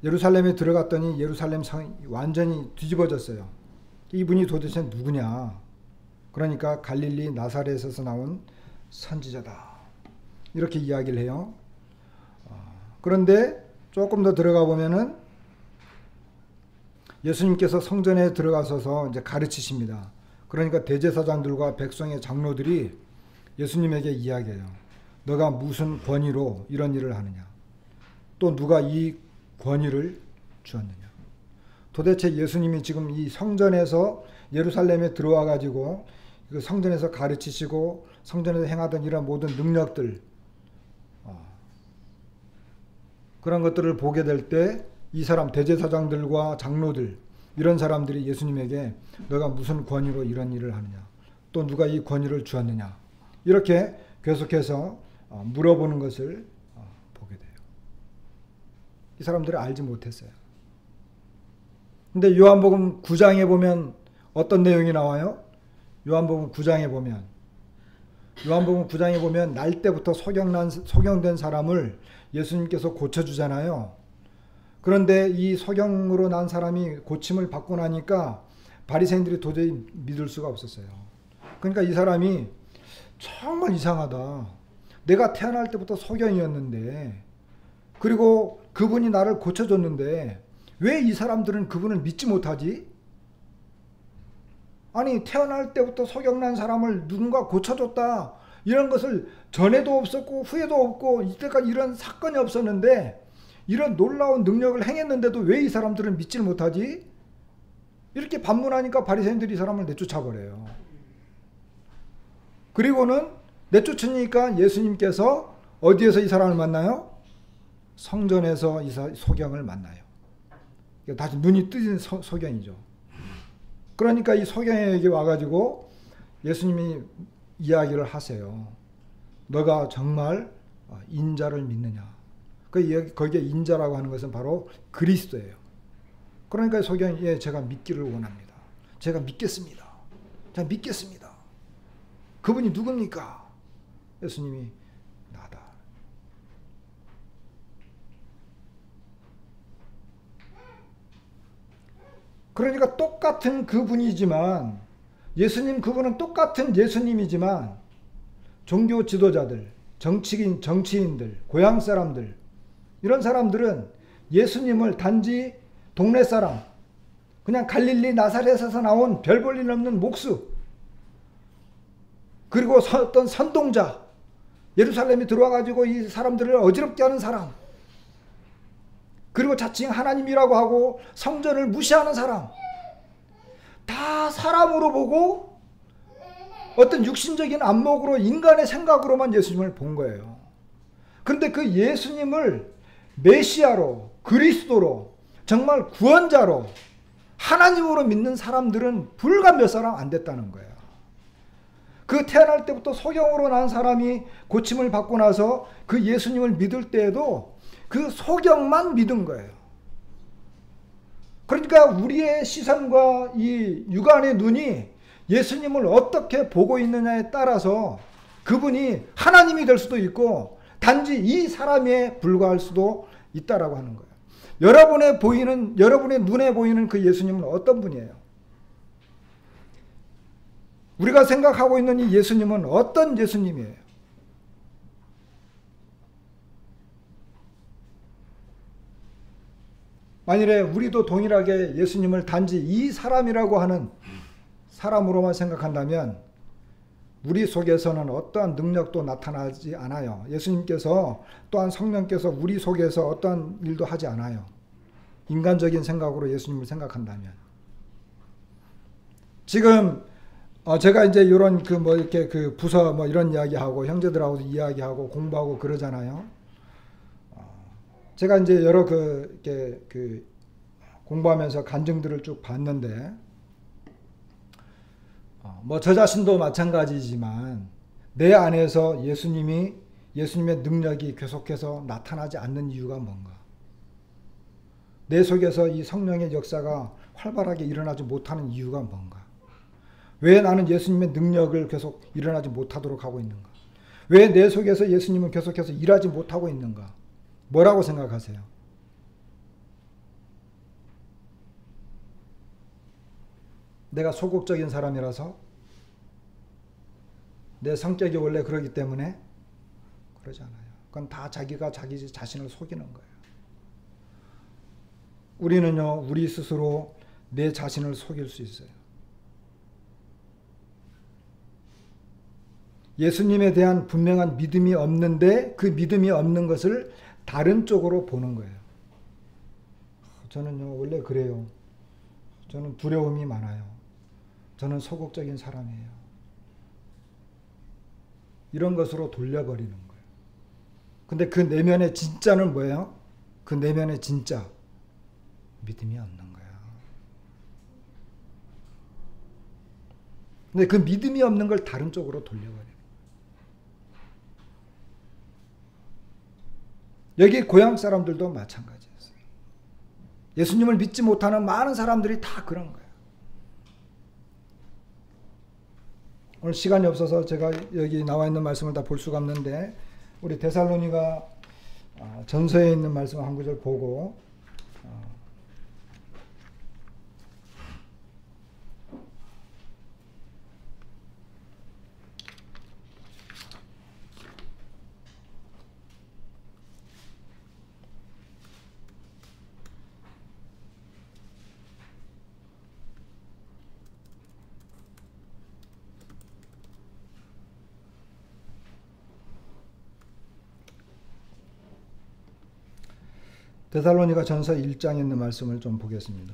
Speaker 1: 예루살렘에 들어갔더니 예루살렘 성이 완전히 뒤집어졌어요. 이분이 도대체 누구냐? 그러니까 갈릴리 나사렛에서 나온 선지자다. 이렇게 이야기를 해요. 그런데 조금 더 들어가 보면은 예수님께서 성전에 들어가셔서 이제 가르치십니다. 그러니까 대제사장들과 백성의 장로들이 예수님에게 이야기해요. 너가 무슨 권위로 이런 일을 하느냐? 또 누가 이 권위를 주었느냐? 도대체 예수님이 지금 이 성전에서 예루살렘에 들어와 가지고 그 성전에서 가르치시고 성전에서 행하던 이런 모든 능력들, 그런 것들을 보게 될 때 이 사람 대제사장들과 장로들, 이런 사람들이 예수님에게 너가 무슨 권위로 이런 일을 하느냐, 또 누가 이 권위를 주었느냐, 이렇게 계속해서 물어보는 것을 보게 돼요. 이 사람들이 알지 못했어요. 근데 요한복음 9장에 보면 어떤 내용이 나와요? 요한복음 9장에 보면 날 때부터 소경된 사람을 예수님께서 고쳐주잖아요. 그런데 이 소경으로 난 사람이 고침을 받고 나니까 바리새인들이 도저히 믿을 수가 없었어요. 그러니까 이 사람이 정말 이상하다. 내가 태어날 때부터 소경이었는데, 그리고 그분이 나를 고쳐줬는데 왜 이 사람들은 그분을 믿지 못하지? 아니, 태어날 때부터 소경난 사람을 누군가 고쳐줬다, 이런 것을 전에도 없었고 후에도 없고 이때까지 이런 사건이 없었는데 이런 놀라운 능력을 행했는데도 왜 이 사람들은 믿질 못하지? 이렇게 반문하니까 바리새인들이 이 사람을 내쫓아버려요. 그리고는 내쫓으니까 예수님께서 어디에서 이 사람을 만나요? 성전에서 이 소경을 만나요. 다시 눈이 뜨진 소경이죠. 그러니까 이 소경에게 와가지고 예수님이 이야기를 하세요. 너가 정말 인자를 믿느냐? 거기에 인자라고 하는 것은 바로 그리스도예요. 그러니까 소경이, 예, 제가 믿기를 원합니다. 제가 믿겠습니다. 제가 믿겠습니다. 그분이 누굽니까? 예수님이 나다. 그러니까 똑같은 그분이지만, 예수님 그분은 똑같은 예수님이지만 종교 지도자들, 정치인들, 고향 사람들, 이런 사람들은 예수님을 단지 동네 사람, 그냥 갈릴리 나사렛에서 나온 별 볼 일 없는 목수, 그리고 어떤 선동자, 예루살렘에 들어와가지고 이 사람들을 어지럽게 하는 사람, 그리고 자칭 하나님이라고 하고 성전을 무시하는 사람, 다 사람으로 보고 어떤 육신적인 안목으로, 인간의 생각으로만 예수님을 본 거예요. 그런데 그 예수님을 메시아로, 그리스도로, 정말 구원자로, 하나님으로 믿는 사람들은 불과 몇 사람 안 됐다는 거예요. 그 태어날 때부터 소경으로 난 사람이 고침을 받고 나서 그 예수님을 믿을 때에도 그 소경만 믿은 거예요. 그러니까 우리의 시선과 이 육안의 눈이 예수님을 어떻게 보고 있느냐에 따라서 그분이 하나님이 될 수도 있고 단지 이 사람에 불과할 수도 있다라고 하는 거예요. 여러분의 눈에 보이는 그 예수님은 어떤 분이에요? 우리가 생각하고 있는 이 예수님은 어떤 예수님이에요? 만일에 우리도 동일하게 예수님을 단지 이 사람이라고 하는 사람으로만 생각한다면 우리 속에서는 어떠한 능력도 나타나지 않아요. 예수님께서 또한 성령께서 우리 속에서 어떠한 일도 하지 않아요. 인간적인 생각으로 예수님을 생각한다면. 지금 제가 이제 이런 이렇게 부서 이런 이야기하고 형제들하고 이야기하고 공부하고 그러잖아요. 제가 이제 여러 이렇게 공부하면서 간증들을 쭉 봤는데, 저 자신도 마찬가지지만 내 안에서 예수님의 능력이 계속해서 나타나지 않는 이유가 뭔가? 내 속에서 이 성령의 역사가 활발하게 일어나지 못하는 이유가 뭔가? 왜 나는 예수님의 능력을 계속 일어나지 못하도록 하고 있는가? 왜 내 속에서 예수님은 계속해서 일하지 못하고 있는가? 뭐라고 생각하세요? 내가 소극적인 사람이라서? 내 성격이 원래 그러기 때문에? 그러지 않아요. 그건 다 자기가 자기 자신을 속이는 거예요. 우리는요, 우리 스스로 내 자신을 속일 수 있어요. 예수님에 대한 분명한 믿음이 없는데 그 믿음이 없는 것을 다른 쪽으로 보는 거예요. 저는요, 원래 그래요. 저는 두려움이 많아요. 저는 소극적인 사람이에요. 이런 것으로 돌려버리는 거예요. 근데 그 내면의 진짜는 뭐예요? 그 내면의 진짜 믿음이 없는 거야. 근데 그 믿음이 없는 걸 다른 쪽으로 돌려버려요. 여기 고향 사람들도 마찬가지였어요. 예수님을 믿지 못하는 많은 사람들이 다 그런 거예요. 오늘 시간이 없어서 제가 여기 나와 있는 말씀을 다 볼 수가 없는데 우리 데살로니가 전서에 있는 말씀 한 구절 보고 데살로니가 전서 1장에 있는 말씀을 좀 보겠습니다.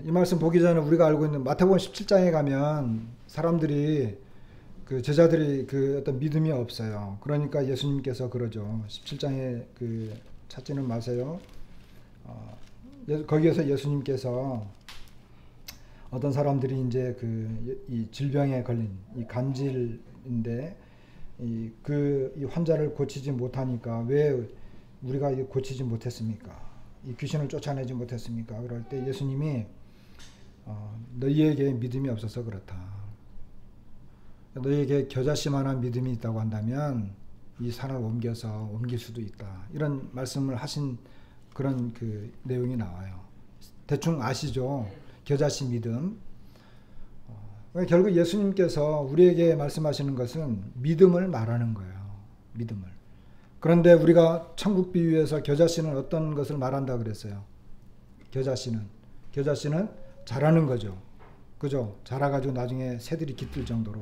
Speaker 1: 이 말씀 보기 전에 우리가 알고 있는 마태복음 17장에 가면 사람들이 그 제자들이 그 어떤 믿음이 없어요. 그러니까 예수님께서 그러죠. 17장에 그 찾지는 마세요. 거기에서 예수님께서 어떤 사람들이 이제 이 질병에 걸린 이 간질인데 이 환자를 고치지 못하니까 왜 우리가 고치지 못했습니까? 이 귀신을 쫓아내지 못했습니까? 그럴 때 예수님이 너희에게 믿음이 없어서 그렇다. 너희에게 겨자씨만한 믿음이 있다고 한다면 이 산을 옮길 수도 있다. 이런 말씀을 하신 그런 그 내용이 나와요. 대충 아시죠? 겨자씨 믿음. 결국 예수님께서 우리에게 말씀하시는 것은 믿음을 말하는 거예요. 믿음을. 그런데 우리가 천국 비유에서 겨자씨는 어떤 것을 말한다 그랬어요? 겨자씨는 자라는 거죠. 그죠? 자라가지고 나중에 새들이 깃들 정도로.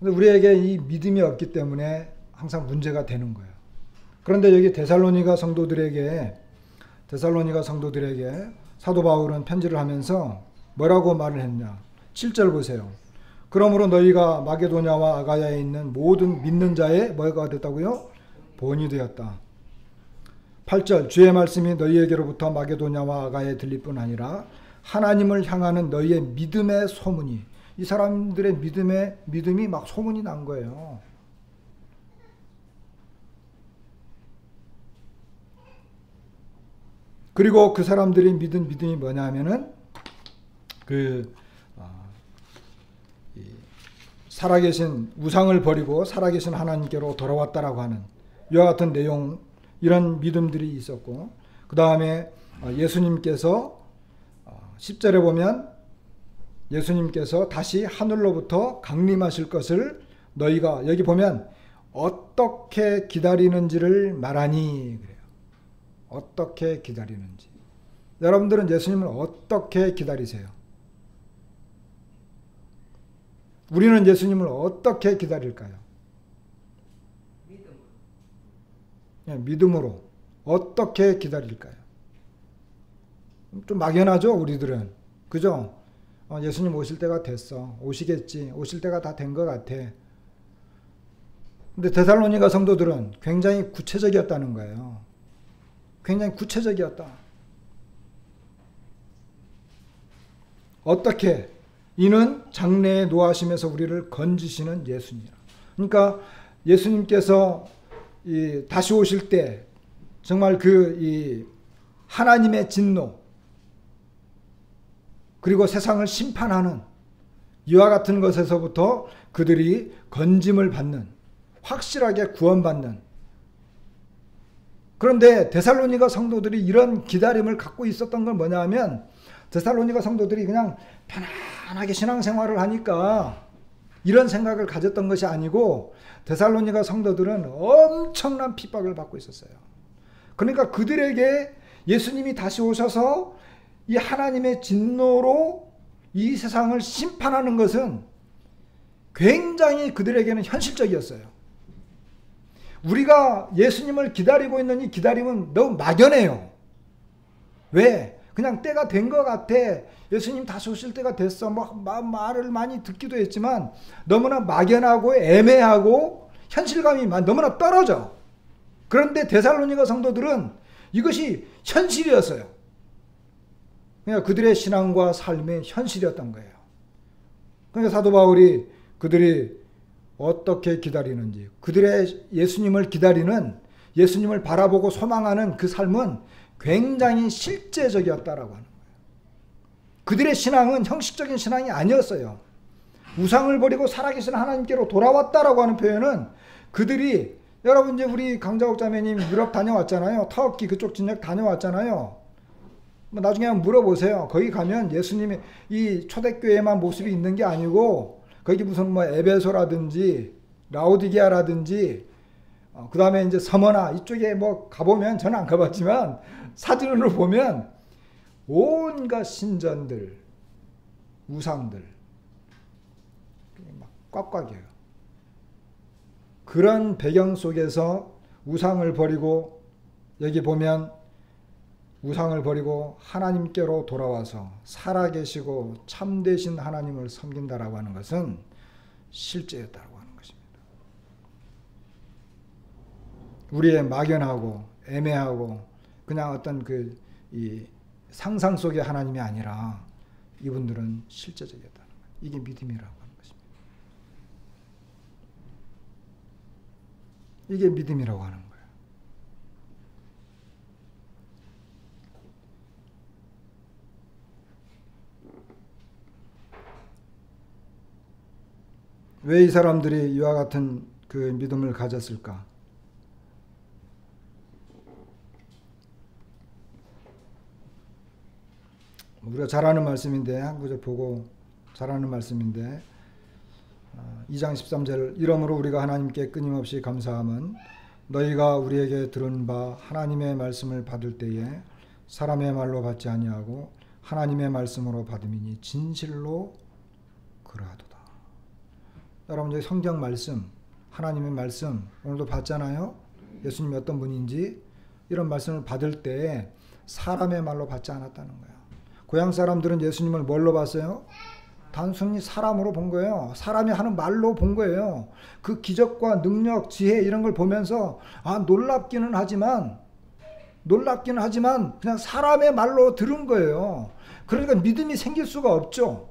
Speaker 1: 근데 우리에게 이 믿음이 없기 때문에 항상 문제가 되는 거예요. 그런데 여기 데살로니가 성도들에게 사도 바울은 편지를 하면서 뭐라고 말을 했냐? 7절 보세요. 그러므로 너희가 마게도냐와 아가야에 있는 모든 믿는 자의 뭐가 됐다고요? 본이 되었다. 8절 주의 말씀이 너희에게로부터 마게도냐와 아가야에 들릴 뿐 아니라 하나님을 향하는 너희의 믿음의 소문이, 이 사람들의 믿음이 막 소문이 난 거예요. 그리고 그 사람들이 믿은 믿음이 뭐냐면은 살아계신 우상을 버리고 살아계신 하나님께로 돌아왔다라고 하는 이와 같은 내용, 이런 믿음들이 있었고, 그 다음에 예수님께서 10절에 보면 예수님께서 다시 하늘로부터 강림하실 것을 너희가, 여기 보면 어떻게 기다리는지를 말하니 그래요. 어떻게 기다리는지. 여러분들은 예수님을 어떻게 기다리세요? 우리는 예수님을 어떻게 기다릴까요? 믿음으로. 어떻게 기다릴까요? 좀 막연하죠, 우리들은. 그죠? 예수님 오실 때가 됐어. 오시겠지. 오실 때가 다 된 것 같아. 근데 데살로니가 성도들은 굉장히 구체적이었다는 거예요. 굉장히 구체적이었다. 어떻게? 이는 장래에 노하심에서 우리를 건지시는 예수님이라. 그러니까 예수님께서 다시 오실 때 정말 이 하나님의 진노, 그리고 세상을 심판하는 이와 같은 것에서부터 그들이 건짐을 받는, 확실하게 구원받는. 그런데 데살로니가 성도들이 이런 기다림을 갖고 있었던 건 뭐냐면 데살로니가 성도들이 그냥 편안하게 신앙생활을 하니까 이런 생각을 가졌던 것이 아니고 데살로니가 성도들은 엄청난 핍박을 받고 있었어요. 그러니까 그들에게 예수님이 다시 오셔서 이 하나님의 진노로 이 세상을 심판하는 것은 굉장히 그들에게는 현실적이었어요. 우리가 예수님을 기다리고 있는 이 기다림은 너무 막연해요. 왜? 그냥 때가 된 것 같아. 예수님 다시 오실 때가 됐어. 뭐 말을 많이 듣기도 했지만 너무나 막연하고 애매하고 현실감이 너무나 떨어져. 그런데 데살로니가 성도들은 이것이 현실이었어요. 그러니까 그들의 신앙과 삶의 현실이었던 거예요. 그러니까 사도 바울이 그들이 어떻게 기다리는지, 그들의 예수님을 기다리는, 예수님을 바라보고 소망하는 그 삶은 굉장히 실제적이었다라고 하는 거예요. 그들의 신앙은 형식적인 신앙이 아니었어요. 우상을 버리고 살아계신 하나님께로 돌아왔다라고 하는 표현은 그들이, 여러분 이제 우리 강자옥 자매님 유럽 다녀왔잖아요. 터키 그쪽 진역 다녀왔잖아요. 뭐 나중에 한번 물어보세요. 거기 가면 예수님의 이 초대교회만 모습이 있는 게 아니고 거기 무슨 뭐 에베소라든지 라오디게아라든지 그 다음에 이제 서머나 이쪽에 뭐 가보면, 저는 안 가봤지만 사진으로 보면 온갖 신전들, 우상들 막 꽉꽉이에요. 그런 배경 속에서 우상을 버리고, 여기 보면 우상을 버리고 하나님께로 돌아와서 살아계시고 참되신 하나님을 섬긴다라고 하는 것은 실제였다고 하는 것입니다. 우리의 막연하고 애매하고 그냥 어떤 이 상상 속의 하나님이 아니라 이분들은 실제적이었다는 거예요. 이게 믿음이라고 하는 것입니다. 이게 믿음이라고 하는 거예요. 왜 이 사람들이 이와 같은 그 믿음을 가졌을까? 우리가 잘 아는 말씀인데, 한 구절 보고 잘 아는 말씀인데 2장 13절, 이러므로 우리가 하나님께 끊임없이 감사함은 너희가 우리에게 들은 바 하나님의 말씀을 받을 때에 사람의 말로 받지 아니하고 하나님의 말씀으로 받음이니 진실로 그러하도다. 여러분 이제 성경 말씀, 하나님의 말씀 오늘도 봤잖아요. 예수님이 어떤 분인지 이런 말씀을 받을 때 사람의 말로 받지 않았다는 거예요. 고향 사람들은 예수님을 뭘로 봤어요? 단순히 사람으로 본 거예요. 사람이 하는 말로 본 거예요. 그 기적과 능력, 지혜 이런 걸 보면서 놀랍기는 하지만 그냥 사람의 말로 들은 거예요. 그러니까 믿음이 생길 수가 없죠.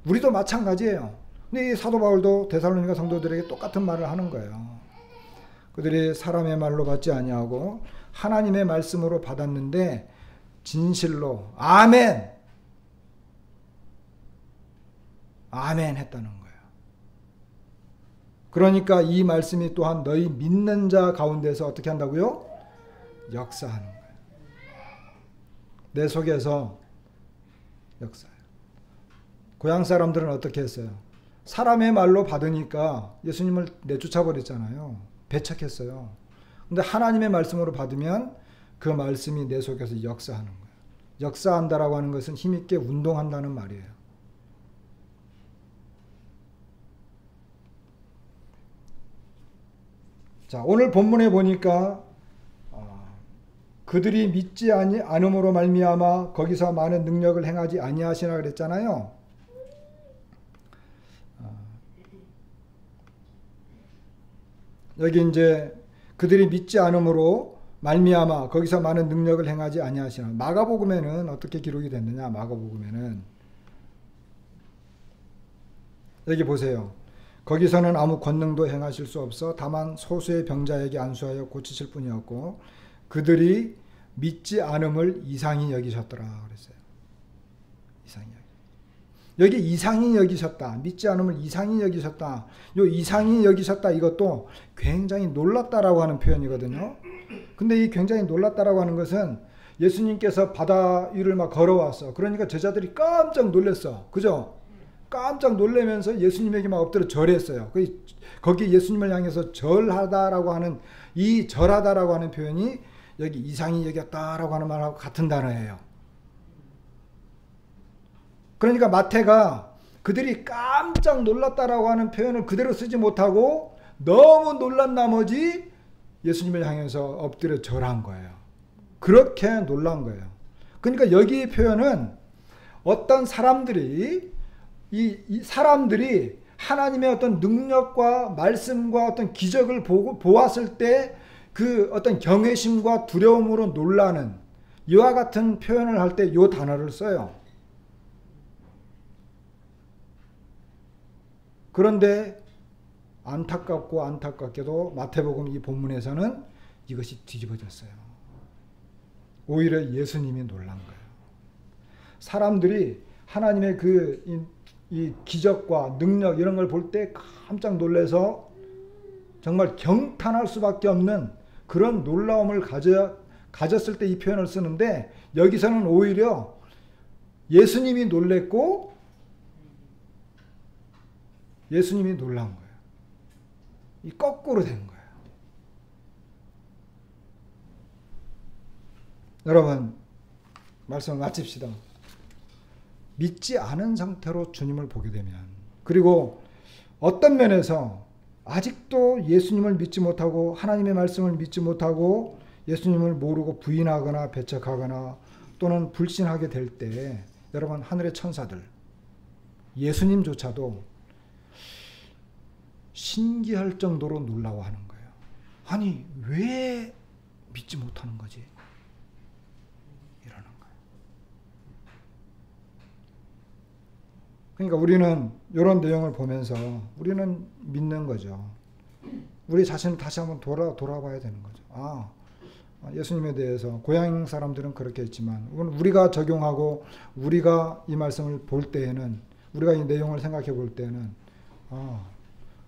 Speaker 1: 우리도 마찬가지예요. 근데 이 사도 바울도 데살로니가 성도들에게 똑같은 말을 하는 거예요. 그들이 사람의 말로 받지 아니하고 하나님의 말씀으로 받았는데 진실로 아멘 했다는 거예요. 그러니까 이 말씀이 또한 너희 믿는 자 가운데서 어떻게 한다고요? 역사하는 거예요. 내 속에서 역사해요. 고향 사람들은 어떻게 했어요? 사람의 말로 받으니까 예수님을 내쫓아 버렸잖아요. 배척했어요. 근데 하나님의 말씀으로 받으면 그 말씀이 내 속에서 역사하는 거예요. 역사한다라고 하는 것은 힘있게 운동한다는 말이에요. 자, 오늘 본문에 보니까 그들이 믿지 않음으로 말미암아 거기서 많은 능력을 행하지 아니하시나 그랬잖아요. 여기 이제 그들이 믿지 않음으로 말미암아 거기서 많은 능력을 행하지 아니하시나. 마가복음에는 어떻게 기록이 됐느냐? 마가복음에는 여기 보세요. 거기서는 아무 권능도 행하실 수 없어 다만 소수의 병자에게 안수하여 고치실 뿐이었고 그들이 믿지 않음을 이상히 여기셨더라 그랬어요. 여기 이상히 여기셨다. 믿지 않음을 이상히 여기셨다. 요 이상히 여기셨다 이것도 굉장히 놀랐다라고 하는 표현이거든요. 근데 이 굉장히 놀랐다라고 하는 것은 예수님께서 바다 위를 막 걸어왔어. 그러니까 제자들이 깜짝 놀랐어. 그죠? 깜짝 놀라면서 예수님에게 막 엎드려 절했어요. 거기 예수님을 향해서 절하다라고 하는, 이 절하다라고 하는 표현이 여기 이상히 여겼다라고 하는 말하고 같은 단어예요. 그러니까 마태가 그들이 깜짝 놀랐다라고 하는 표현을 그대로 쓰지 못하고 너무 놀란 나머지 예수님을 향해서 엎드려 절한 거예요. 그렇게 놀란 거예요. 그러니까 여기 표현은 어떤 사람들이 이 사람들이 하나님의 어떤 능력과 말씀과 어떤 기적을 보았을 때 그 어떤 경외심과 두려움으로 놀라는, 이와 같은 표현을 할 때 이 단어를 써요. 그런데 안타깝고 안타깝게도 마태복음 이 본문에서는 이것이 뒤집어졌어요. 오히려 예수님이 놀란 거예요. 사람들이 하나님의 이 기적과 능력 이런 걸 볼 때 깜짝 놀라서 정말 경탄할 수밖에 없는 그런 놀라움을 가졌을 때 이 표현을 쓰는데, 여기서는 오히려 예수님이 놀랬고 예수님이 놀란 거예요. 이 거꾸로 된 거예요. 여러분, 말씀을 마칩시다. 믿지 않은 상태로 주님을 보게 되면, 그리고 어떤 면에서 아직도 예수님을 믿지 못하고 하나님의 말씀을 믿지 못하고 예수님을 모르고 부인하거나 배척하거나 또는 불신하게 될 때, 여러분, 하늘의 천사들, 예수님조차도 신기할 정도로 놀라워하는 거예요. 아니, 왜 믿지 못하는 거지? 이러는 거예요. 그러니까 우리는 이런 내용을 보면서 우리는 믿는 거죠. 우리 자신을 다시 한번 돌아봐야 되는 거죠. 예수님에 대해서 고향 사람들은 그렇게 했지만 우리가 적용하고 우리가 이 말씀을 볼 때에는, 우리가 이 내용을 생각해 볼 때는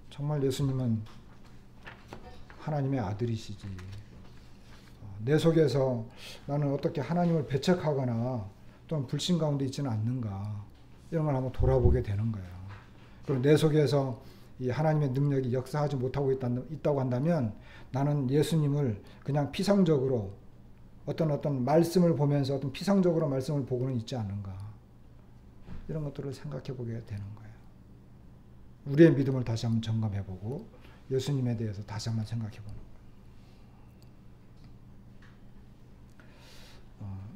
Speaker 1: 정말 예수님은 하나님의 아들이시지. 내 속에서 나는 어떻게 하나님을 배척하거나 또는 불신 가운데 있지는 않는가, 이런 걸 한번 돌아보게 되는 거예요. 그리고 내 속에서 이 하나님의 능력이 역사하지 못하고 있다고 한다면 나는 예수님을 그냥 피상적으로 어떤 말씀을 보면서 어떤 피상적으로 말씀을 보고는 있지 않은가, 이런 것들을 생각해 보게 되는 거예요. 우리의 믿음을 다시 한번 점검해보고 예수님에 대해서 다시 한번 생각해보는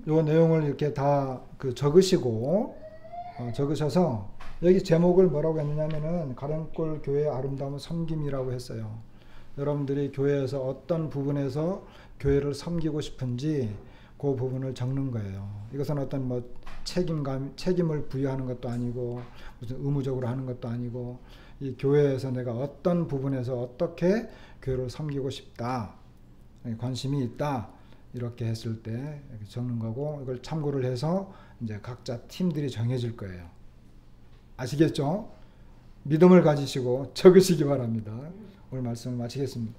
Speaker 1: 거예요. 이 내용을 이렇게 다 적으셔서 여기 제목을 뭐라고 했느냐면은 가령골 교회의 아름다운 섬김이라고 했어요. 여러분들이 교회에서 어떤 부분에서 교회를 섬기고 싶은지 그 부분을 적는 거예요. 이것은 어떤 책임을 부여하는 것도 아니고 무슨 의무적으로 하는 것도 아니고, 이 교회에서 내가 어떤 부분에서 어떻게 교회를 섬기고 싶다, 관심이 있다, 이렇게 했을 때 이렇게 적는 거고, 이걸 참고를 해서 이제 각자 팀들이 정해질 거예요. 아시겠죠? 믿음을 가지시고 적으시기 바랍니다. 오늘 말씀을 마치겠습니다.